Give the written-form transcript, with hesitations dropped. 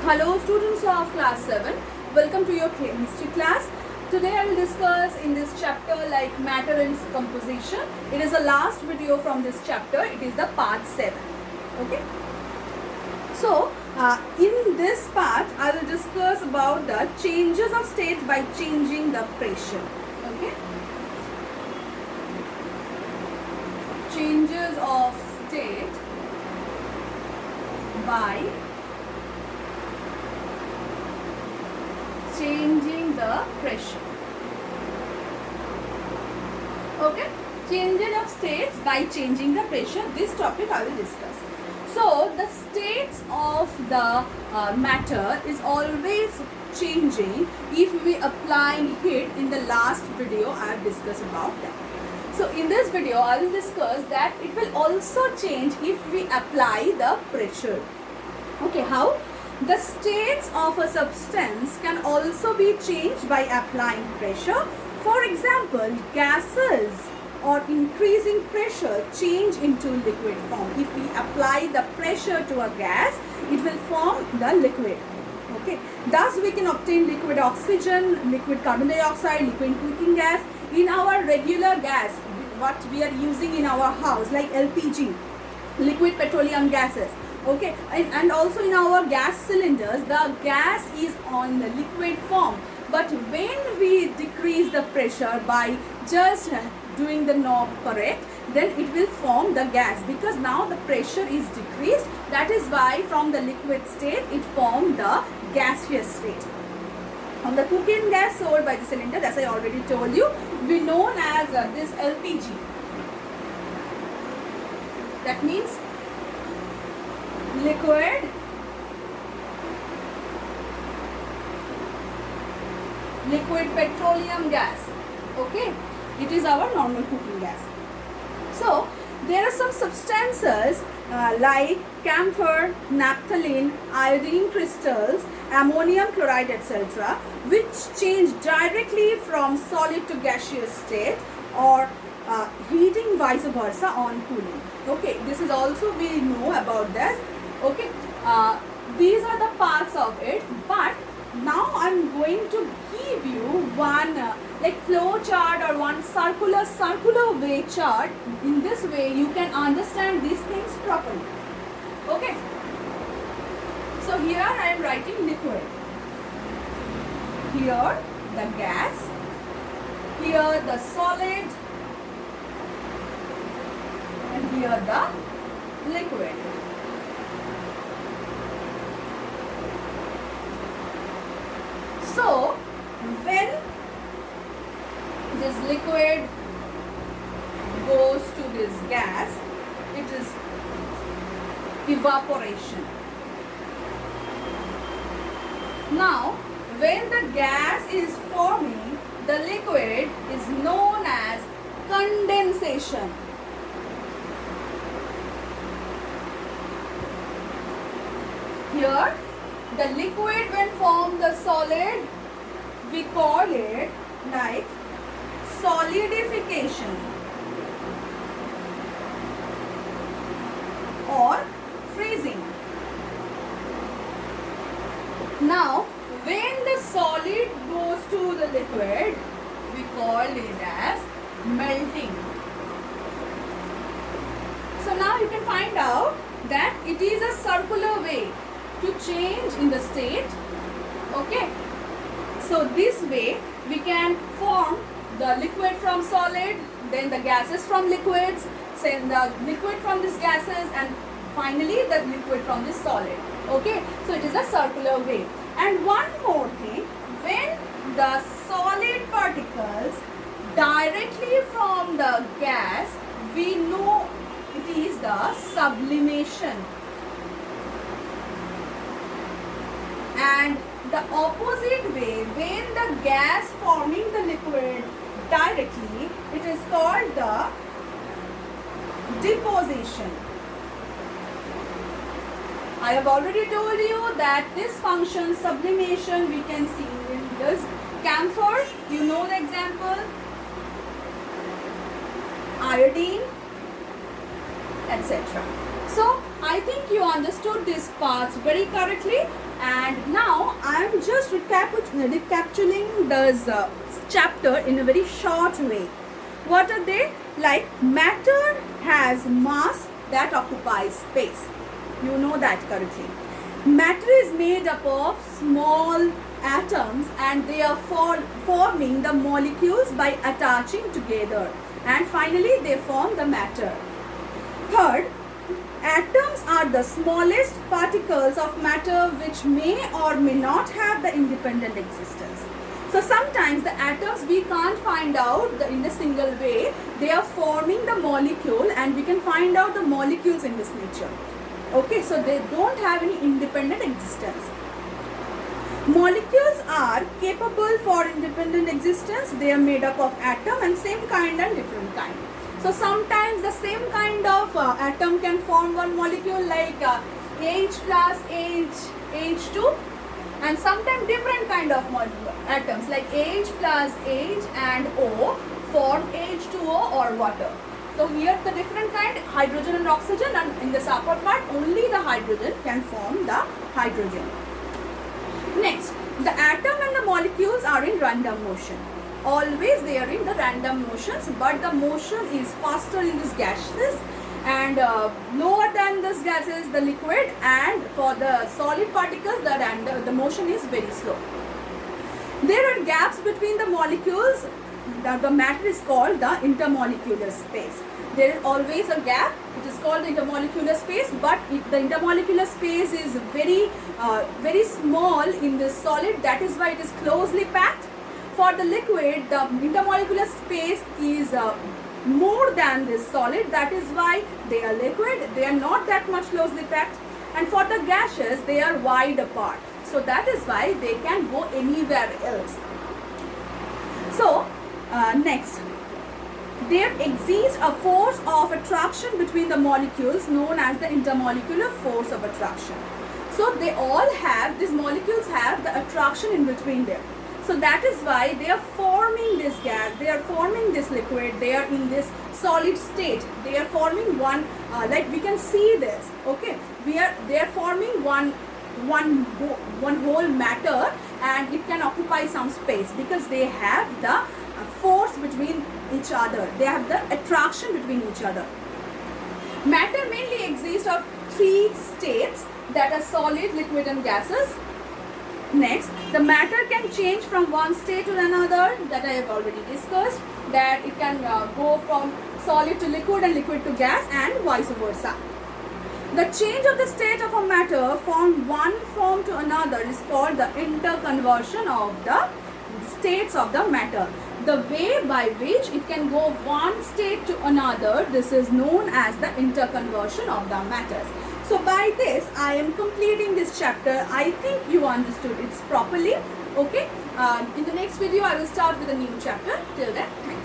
Hello students of class 7, welcome to your chemistry class. Today I will discuss in this chapter like matter and composition. It is the last video from this chapter. It is the part 7. Okay. So in this part I will discuss about the changes of state by changing the pressure. Okay. Changes of state by changing the pressure. Okay, changes of states by changing the pressure. This topic I will discuss. So the states of the matter is always changing if we apply heat. In the last video I have discussed about that. So in this video I will discuss that it will also change if we apply the pressure. Okay, how? The states of a substance can also be changed by applying pressure. For example, gases or increasing pressure change into liquid form. If we apply the pressure to a gas, it will form the liquid. Okay. Thus, we can obtain liquid oxygen, liquid carbon dioxide, liquid cooking gas. In our regular gas, what we are using in our house, like LPG, liquid petroleum gases. Okay, and also in our gas cylinders, the gas is on the liquid form. But when we decrease the pressure by just doing the knob correct, then it will form the gas, because now the pressure is decreased. That is why from the liquid state it formed the gaseous state. On the cooking gas sold by the cylinder, as I already told you, we known as this LPG. That means liquid petroleum gas. Okay, it is our normal cooking gas. So there are some substances like camphor, naphthalene, iodine crystals, ammonium chloride, etc., which change directly from solid to gaseous state, or heating vice versa on cooling. Okay, this is also we know about this. Okay, these are the parts of it, but now I am going to give you one like flow chart or one circular way chart. In this way you can understand these things properly. Okay, so here I am writing liquid, here the gas, here the solid, and here the liquid. So when this liquid goes to this gas, it is evaporation. Now when the gas is forming, the liquid is known as condensation. Here the liquid when form the solid, we call it like solidification or freezing. Now when the solid goes to the liquid, we call it as melting. So now you can find out that it is a circular way to change in the state. Okay, so this way we can form the liquid from solid, then the gases from liquids, then the liquid from these gases, and finally the liquid from this solid. Okay, so it is a circular way. And one more thing, when the solid particles directly from the gas, we know it is the sublimation. And the opposite way, when the gas forming the liquid directly, it is called the deposition. I have already told you that this function sublimation we can see in this camphor. You know the example, iodine, etc. So I think you understood these parts very correctly, and now I am just recapitulating this chapter in a very short way. What are they? Like, matter has mass that occupies space. You know that correctly. Matter is made up of small atoms, and they are forming the molecules by attaching together, and finally they form the matter. Third, atoms are the smallest particles of matter which may or may not have the independent existence. So sometimes the atoms we can't find out in a single way. They are forming the molecule, and we can find out the molecules in this nature. Okay, so they don't have any independent existence. Molecules are capable for independent existence. They are made up of atom and same kind and different kind. So sometimes the same kind of atom can form one molecule, like H plus H2, and sometimes different kind of atoms like H plus H and O form H2O or water. So here the different kind, hydrogen and oxygen, and in this upper part only the hydrogen can form the hydrogen. Next, the atom and the molecules are in random motion. Always they are in the random motions, but the motion is faster in these gases and lower than this gases the liquid, and for the solid particles the motion is very slow. There are gaps between the molecules. The matter is called the intermolecular space. There is always a gap. It is called the intermolecular space, but the intermolecular space is very small in this solid. That is why it is closely packed. For the liquid, the intermolecular space is more than this solid. That is why they are liquid. They are not that much closely packed. And for the gases, they are wide apart. So that is why they can go anywhere else. So next, there exists a force of attraction between the molecules known as the intermolecular force of attraction. So they all have, these molecules have the attraction in between them. So that is why they are forming this gas, they are forming this liquid, they are in this solid state. They are forming one, like we can see this, okay. They are forming one whole matter, and it can occupy some space because they have the force between each other. They have the attraction between each other. Matter mainly exists of three states, that are solid, liquid and gases. Next, the matter can change from one state to another, that I have already discussed, that it can go from solid to liquid and liquid to gas and vice versa. The change of the state of a matter from one form to another is called the interconversion of the states of the matter. The way by which it can go one state to another, this is known as the interconversion of the matters. So by this, I am completing this chapter. I think you understood it properly. Okay. In the next video, I will start with a new chapter. Till then, thank you.